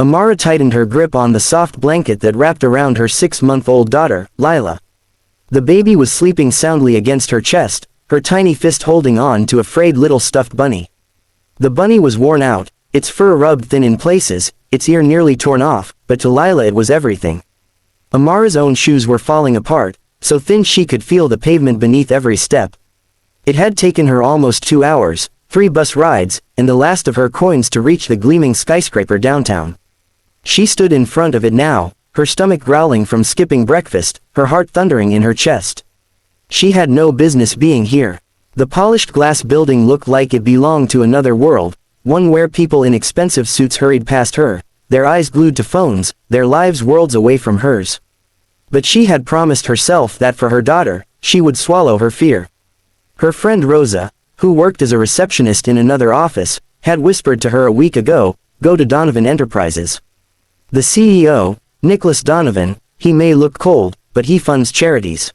Amara tightened her grip on the soft blanket that wrapped around her 6-month-old daughter, Lila. The baby was sleeping soundly against her chest, her tiny fist holding on to a frayed little stuffed bunny. The bunny was worn out, its fur rubbed thin in places, its ear nearly torn off, but to Lila it was everything. Amara's own shoes were falling apart, so thin she could feel the pavement beneath every step. It had taken her almost 2 hours, 3 bus rides, and the last of her coins to reach the gleaming skyscraper downtown. She stood in front of it now, her stomach growling from skipping breakfast, her heart thundering in her chest. She had no business being here. The polished glass building looked like it belonged to another world, one where people in expensive suits hurried past her, their eyes glued to phones, their lives worlds away from hers. But she had promised herself that for her daughter, she would swallow her fear. Her friend Rosa, who worked as a receptionist in another office, had whispered to her a week ago, "Go to Donovan Enterprises." The CEO, Nicholas Donovan, he may look cold, but he funds charities.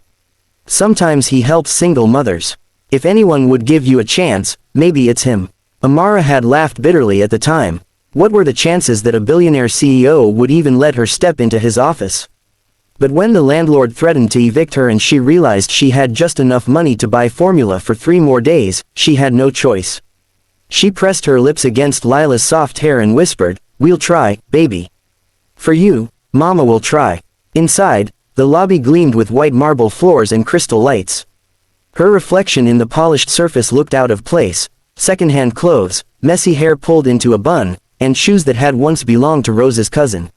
Sometimes he helps single mothers. If anyone would give you a chance, maybe it's him. Amara had laughed bitterly at the time. What were the chances that a billionaire CEO would even let her step into his office? But when the landlord threatened to evict her and she realized she had just enough money to buy formula for 3 more days, she had no choice. She pressed her lips against Lila's soft hair and whispered, "We'll try, baby. For you, Mama will try." Inside, the lobby gleamed with white marble floors and crystal lights. Her reflection in the polished surface looked out of place, second-hand clothes, messy hair pulled into a bun, and shoes that had once belonged to Rose's cousin.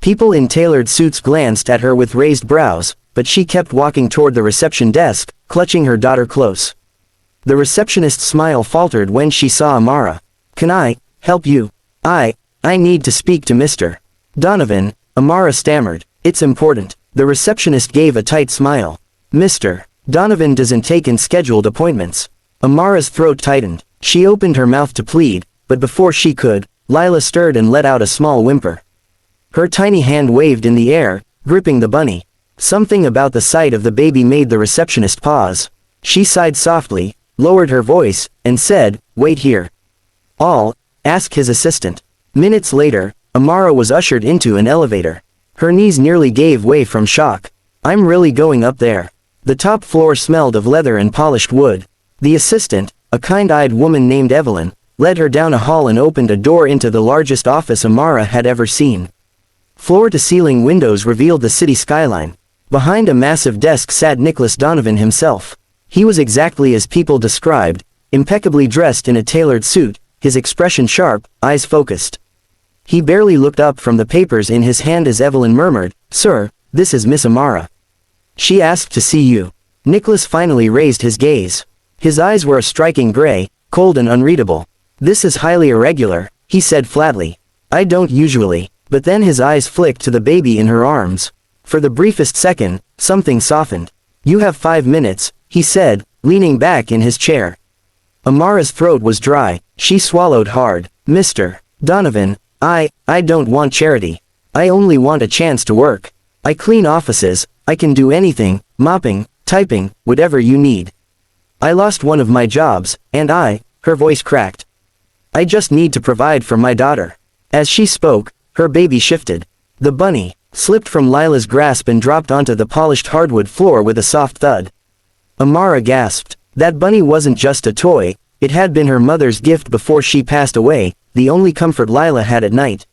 People in tailored suits glanced at her with raised brows, but she kept walking toward the reception desk, clutching her daughter close. The receptionist's smile faltered when she saw Amara. "Can I help you? I need to speak to Mr. Donovan," Amara stammered. "It's important." The receptionist gave a tight smile. "Mr. Donovan doesn't take in scheduled appointments." Amara's throat tightened. She opened her mouth to plead, but before she could, Lila stirred and let out a small whimper. Her tiny hand waved in the air, gripping the bunny. Something about the sight of the baby made the receptionist pause. She sighed softly, lowered her voice, and said, "Wait here. I'll ask his assistant." Minutes later, Amara was ushered into an elevator. Her knees nearly gave way from shock. "I'm really going up there." The top floor smelled of leather and polished wood. The assistant, a kind-eyed woman named Evelyn, led her down a hall and opened a door into the largest office Amara had ever seen. Floor-to-ceiling windows revealed the city skyline. Behind a massive desk sat Nicholas Donovan himself. He was exactly as people described, impeccably dressed in a tailored suit, his expression sharp, eyes focused. He barely looked up from the papers in his hand as Evelyn murmured, "Sir, this is Miss Amara. She asked to see you." Nicholas finally raised his gaze. His eyes were a striking gray, cold and unreadable. "This is highly irregular," he said flatly. "I don't usually." But then his eyes flicked to the baby in her arms. For the briefest second, something softened. "You have 5 minutes, he said, leaning back in his chair. Amara's throat was dry. She swallowed hard. "Mr. Donovan, I don't want charity. I only want a chance to work. I clean offices, I can do anything, mopping, typing, whatever you need. I lost one of my jobs, and her voice cracked. I just need to provide for my daughter." As she spoke, her baby shifted. The bunny slipped from Lila's grasp and dropped onto the polished hardwood floor with a soft thud. Amara gasped. That bunny wasn't just a toy, it had been her mother's gift before she passed away, the only comfort Lila had at night.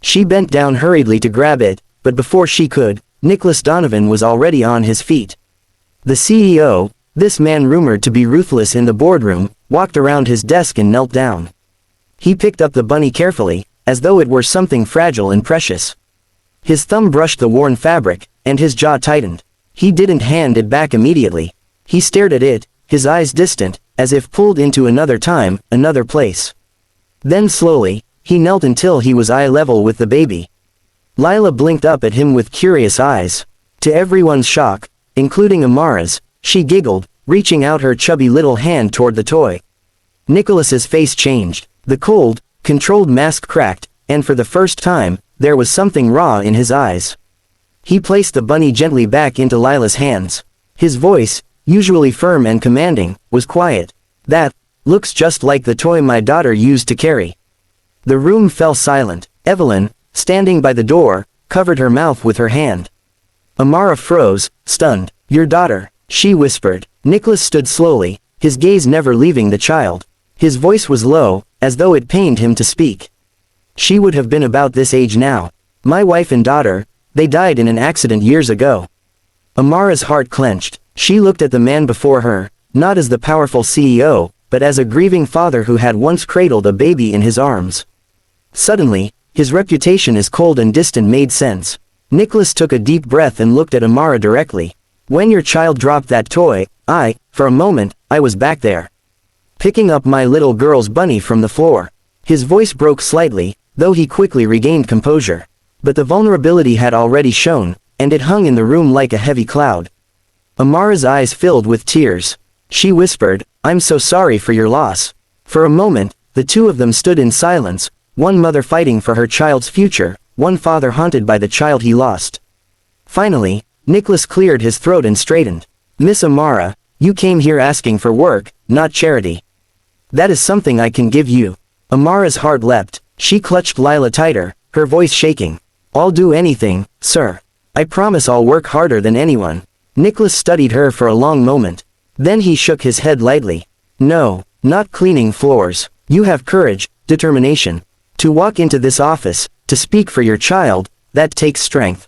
She bent down hurriedly to grab it, but before she could, Nicholas Donovan was already on his feet. The CEO, this man rumored to be ruthless in the boardroom, walked around his desk and knelt down. He picked up the bunny carefully, as though it were something fragile and precious. His thumb brushed the worn fabric, and his jaw tightened. He didn't hand it back immediately. He stared at it, his eyes distant, as if pulled into another time, another place. Then slowly, he knelt until he was eye level with the baby. Lila blinked up at him with curious eyes. To everyone's shock, including Amara's, she giggled, reaching out her chubby little hand toward the toy. Nicholas's face changed. The cold, controlled mask cracked, and for the first time, there was something raw in his eyes. He placed the bunny gently back into Lila's hands. His voice, usually firm and commanding, was quiet. "That looks just like the toy my daughter used to carry." The room fell silent. Evelyn, standing by the door, covered her mouth with her hand. Amara froze, stunned. "Your daughter," she whispered. Nicholas stood slowly, his gaze never leaving the child. His voice was low, as though it pained him to speak. "She would have been about this age now. My wife and daughter, they died in an accident years ago." Amara's heart clenched. She looked at the man before her, not as the powerful CEO, but as a grieving father who had once cradled a baby in his arms. Suddenly, his reputation as cold and distant made sense. Nicholas took a deep breath and looked at Amara directly. "When your child dropped that toy, for a moment, I was back there. Picking up my little girl's bunny from the floor." His voice broke slightly, though he quickly regained composure. But the vulnerability had already shown, and it hung in the room like a heavy cloud. Amara's eyes filled with tears. She whispered, "I'm so sorry for your loss." For a moment, the two of them stood in silence, one mother fighting for her child's future, one father haunted by the child he lost. Finally, Nicholas cleared his throat and straightened. "Miss Amara, you came here asking for work, not charity. That is something I can give you." Amara's heart leapt. She clutched Lila tighter, her voice shaking. "I'll do anything, sir. I promise I'll work harder than anyone." Nicholas studied her for a long moment. Then he shook his head lightly. "No, not cleaning floors. You have courage, determination. To walk into this office, to speak for your child, that takes strength.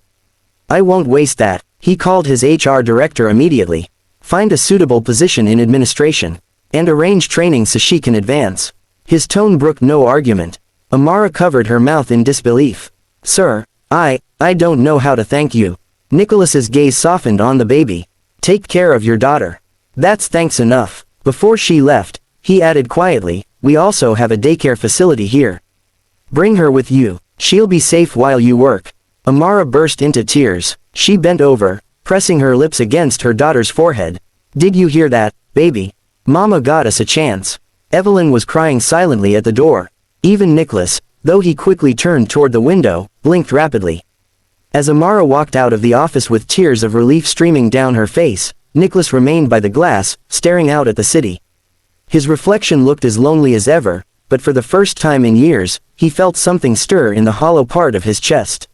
I won't waste that." He called his HR director immediately. "Find a suitable position in administration. And arrange training so she can advance." His tone brooked no argument. Amara covered her mouth in disbelief. "Sir, I don't know how to thank you." Nicholas's gaze softened on the baby. "Take care of your daughter. That's thanks enough." Before she left, he added quietly, "We also have a daycare facility here. Bring her with you. She'll be safe while you work." Amara burst into tears. She bent over, pressing her lips against her daughter's forehead. "Did you hear that, baby? Mama got us a chance." Evelyn was crying silently at the door. Even Nicholas, though he quickly turned toward the window, blinked rapidly. As Amara walked out of the office with tears of relief streaming down her face, Nicholas remained by the glass, staring out at the city. His reflection looked as lonely as ever, but for the first time in years, he felt something stir in the hollow part of his chest.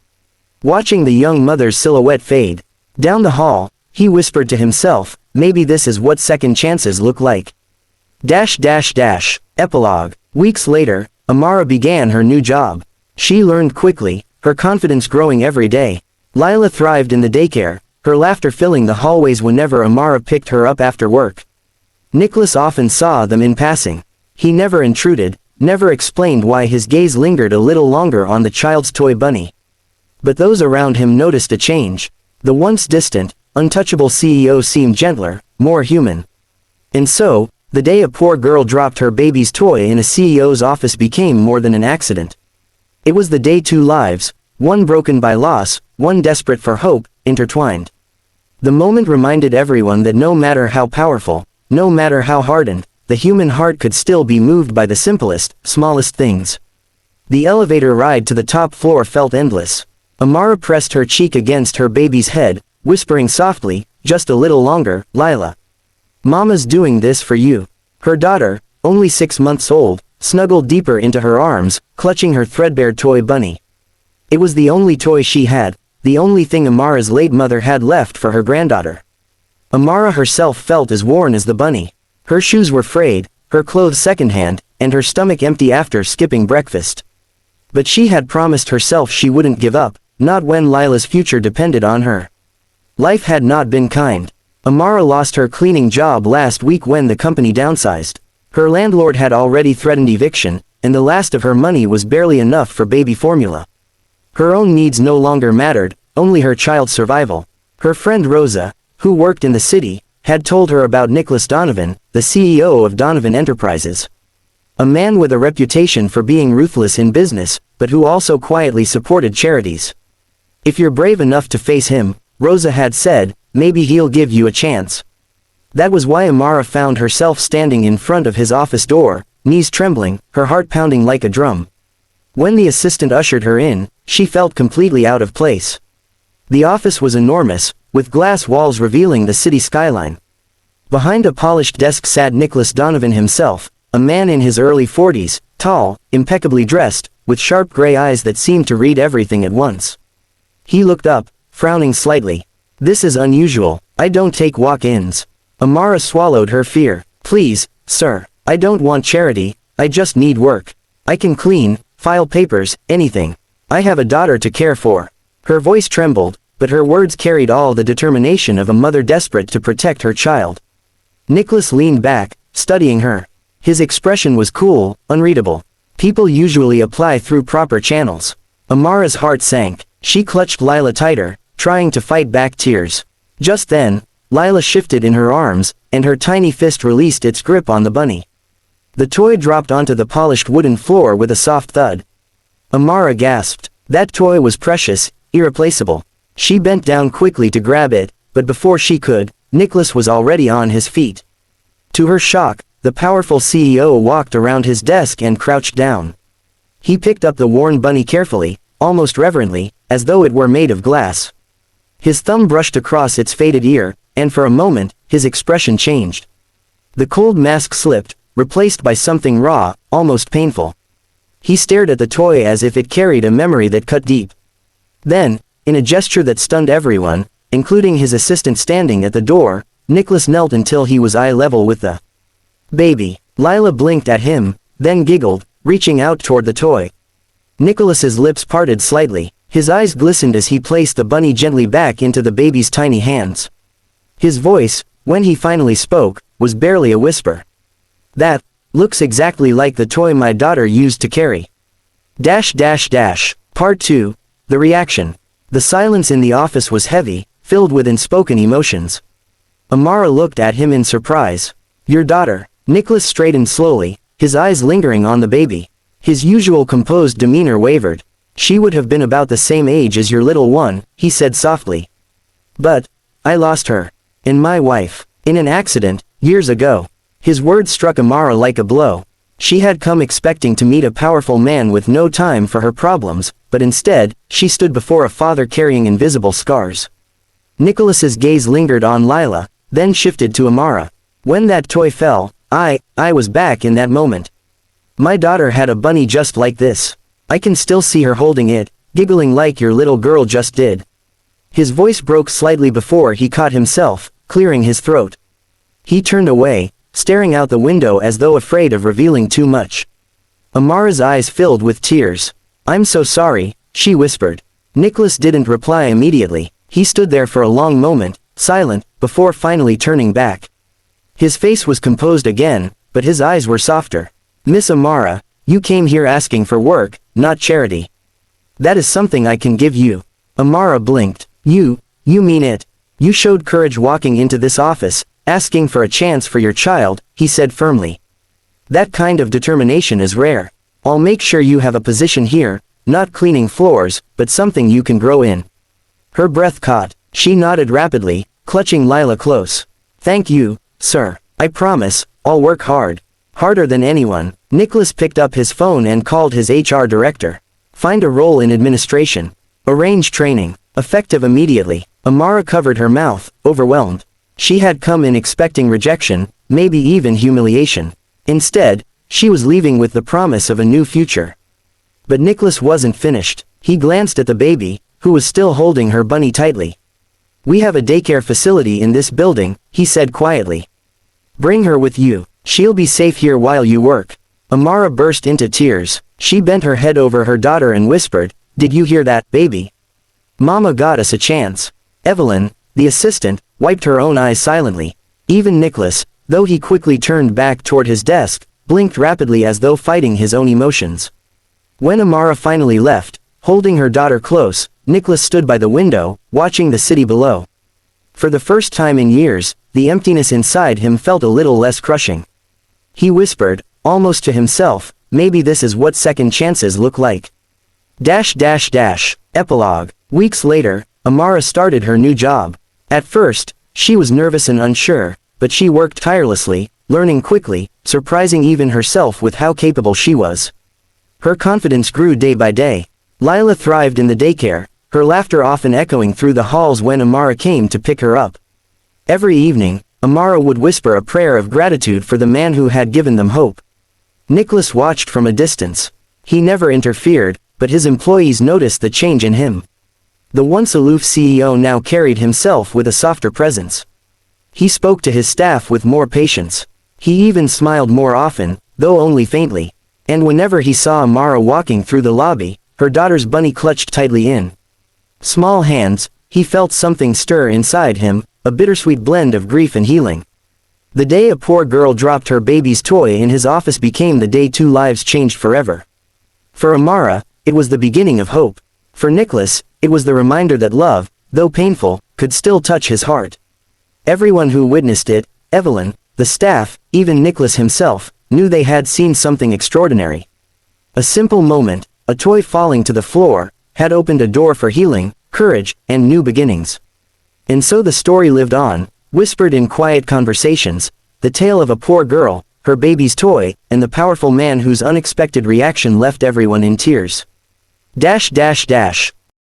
Watching the young mother's silhouette fade down the hall, he whispered to himself, maybe this is what second chances look like. Epilogue. Weeks later, Amara began her new job. She learned quickly, her confidence growing every day. Lila thrived in the daycare, her laughter filling the hallways whenever Amara picked her up after work. Nicholas often saw them in passing. He never intruded, never explained why his gaze lingered a little longer on the child's toy bunny. But those around him noticed a change. The once distant, untouchable CEO seemed gentler, more human. And so, the day a poor girl dropped her baby's toy in a CEO's office became more than an accident. It was the day two lives, one broken by loss, one desperate for hope, intertwined. The moment reminded everyone that no matter how powerful, no matter how hardened, the human heart could still be moved by the simplest, smallest things. The elevator ride to the top floor felt endless. Amara pressed her cheek against her baby's head, whispering softly, "Just a little longer, Lila. Mama's doing this for you." Her daughter, only 6 months old, snuggled deeper into her arms, clutching her threadbare toy bunny. It was the only toy she had, the only thing Amara's late mother had left for her granddaughter. Amara herself felt as worn as the bunny. Her shoes were frayed, her clothes secondhand, and her stomach empty after skipping breakfast. But she had promised herself she wouldn't give up, not when Lila's future depended on her. Life had not been kind. Amara lost her cleaning job last week when the company downsized. Her landlord had already threatened eviction, and the last of her money was barely enough for baby formula. Her own needs no longer mattered, only her child's survival. Her friend Rosa, who worked in the city, had told her about Nicholas Donovan, the CEO of Donovan Enterprises. A man with a reputation for being ruthless in business, but who also quietly supported charities. "If you're brave enough to face him," Rosa had said, "maybe he'll give you a chance." That was why Amara found herself standing in front of his office door, knees trembling, her heart pounding like a drum. When the assistant ushered her in, she felt completely out of place. The office was enormous, with glass walls revealing the city skyline. Behind a polished desk sat Nicholas Donovan himself, a man in his early 40s, tall, impeccably dressed, with sharp gray eyes that seemed to read everything at once. He looked up, frowning slightly. This is unusual. I don't take walk-ins. Amara swallowed her fear. Please, sir, I don't want charity, I just need work. I can clean, file papers, anything. I have a daughter to care for. Her voice trembled, but her words carried all the determination of a mother desperate to protect her child. Nicholas leaned back, studying her. His expression was cool, unreadable. People usually apply through proper channels. Amara's heart sank. She clutched Lila tighter, trying to fight back tears. Just then, Lila shifted in her arms, and her tiny fist released its grip on the bunny. The toy dropped onto the polished wooden floor with a soft thud. Amara gasped. That toy was precious, irreplaceable. She bent down quickly to grab it, but before she could, Nicholas was already on his feet. To her shock, the powerful CEO walked around his desk and crouched down. He picked up the worn bunny carefully, almost reverently, as though it were made of glass. His thumb brushed across its faded ear, and for a moment, his expression changed. The cold mask slipped, replaced by something raw, almost painful. He stared at the toy as if it carried a memory that cut deep. Then, in a gesture that stunned everyone, including his assistant standing at the door, Nicholas knelt until he was eye level with the baby. Lila blinked at him, then giggled, reaching out toward the toy. Nicholas's lips parted slightly, his eyes glistened as he placed the bunny gently back into the baby's tiny hands. His voice, when he finally spoke, was barely a whisper. That looks exactly like the toy my daughter used to carry. Part 2. The reaction. The silence in the office was heavy, filled with unspoken emotions. Amara looked at him in surprise. Your daughter. Nicholas straightened slowly, his eyes lingering on the baby. His usual composed demeanor wavered. She would have been about the same age as your little one, he said softly. But I lost her. And my wife. In an accident, years ago. His words struck Amara like a blow. She had come expecting to meet a powerful man with no time for her problems, but instead, she stood before a father carrying invisible scars. Nicholas's gaze lingered on Lila, then shifted to Amara. When that toy fell, I was back in that moment. My daughter had a bunny just like this. I can still see her holding it, giggling like your little girl just did. His voice broke slightly before he caught himself, clearing his throat. He turned away, staring out the window as though afraid of revealing too much. Amara's eyes filled with tears. I'm so sorry, she whispered. Nicholas didn't reply immediately. He stood there for a long moment, silent, before finally turning back. His face was composed again, but his eyes were softer. Miss Amara, you came here asking for work, not charity. That is something I can give you. Amara blinked. You mean it. You showed courage walking into this office, asking for a chance for your child, he said firmly. That kind of determination is rare. I'll make sure you have a position here, not cleaning floors, but something you can grow in. Her breath caught. She nodded rapidly, clutching Lila close. Thank you, sir. I promise, I'll work hard. Harder than anyone. Nicholas picked up his phone and called his HR director. Find a role in administration. Arrange training. Effective immediately. Amara covered her mouth, overwhelmed. She had come in expecting rejection, maybe even humiliation. Instead, she was leaving with the promise of a new future. But Nicholas wasn't finished. He glanced at the baby, who was still holding her bunny tightly. We have a daycare facility in this building, he said quietly. Bring her with you. She'll be safe here while you work. Amara burst into tears. She bent her head over her daughter and whispered, Did you hear that, baby? Mama got us a chance. Evelyn, the assistant, wiped her own eyes silently. Even Nicholas, though he quickly turned back toward his desk, blinked rapidly as though fighting his own emotions. When Amara finally left, holding her daughter close, Nicholas stood by the window, watching the city below. For the first time in years, the emptiness inside him felt a little less crushing. He whispered, almost to himself, maybe this is what second chances look like. Epilogue. Weeks later, Amara started her new job. At first, she was nervous and unsure, but she worked tirelessly, learning quickly, surprising even herself with how capable she was. Her confidence grew day by day. Lila thrived in the daycare, her laughter often echoing through the halls when Amara came to pick her up. Every evening, Amara would whisper a prayer of gratitude for the man who had given them hope. Nicholas watched from a distance. He never interfered, but his employees noticed the change in him. The once aloof CEO now carried himself with a softer presence. He spoke to his staff with more patience. He even smiled more often, though only faintly. And whenever he saw Amara walking through the lobby, her daughter's bunny clutched tightly in small hands, he felt something stir inside him, a bittersweet blend of grief and healing. The day a poor girl dropped her baby's toy in his office became the day two lives changed forever. For Amara, it was the beginning of hope. For Nicholas, it was the reminder that love, though painful, could still touch his heart. Everyone who witnessed it, Evelyn, the staff, even Nicholas himself, knew they had seen something extraordinary. A simple moment, a toy falling to the floor, had opened a door for healing, courage, and new beginnings. And so the story lived on, whispered in quiet conversations, the tale of a poor girl, her baby's toy, and the powerful man whose unexpected reaction left everyone in tears.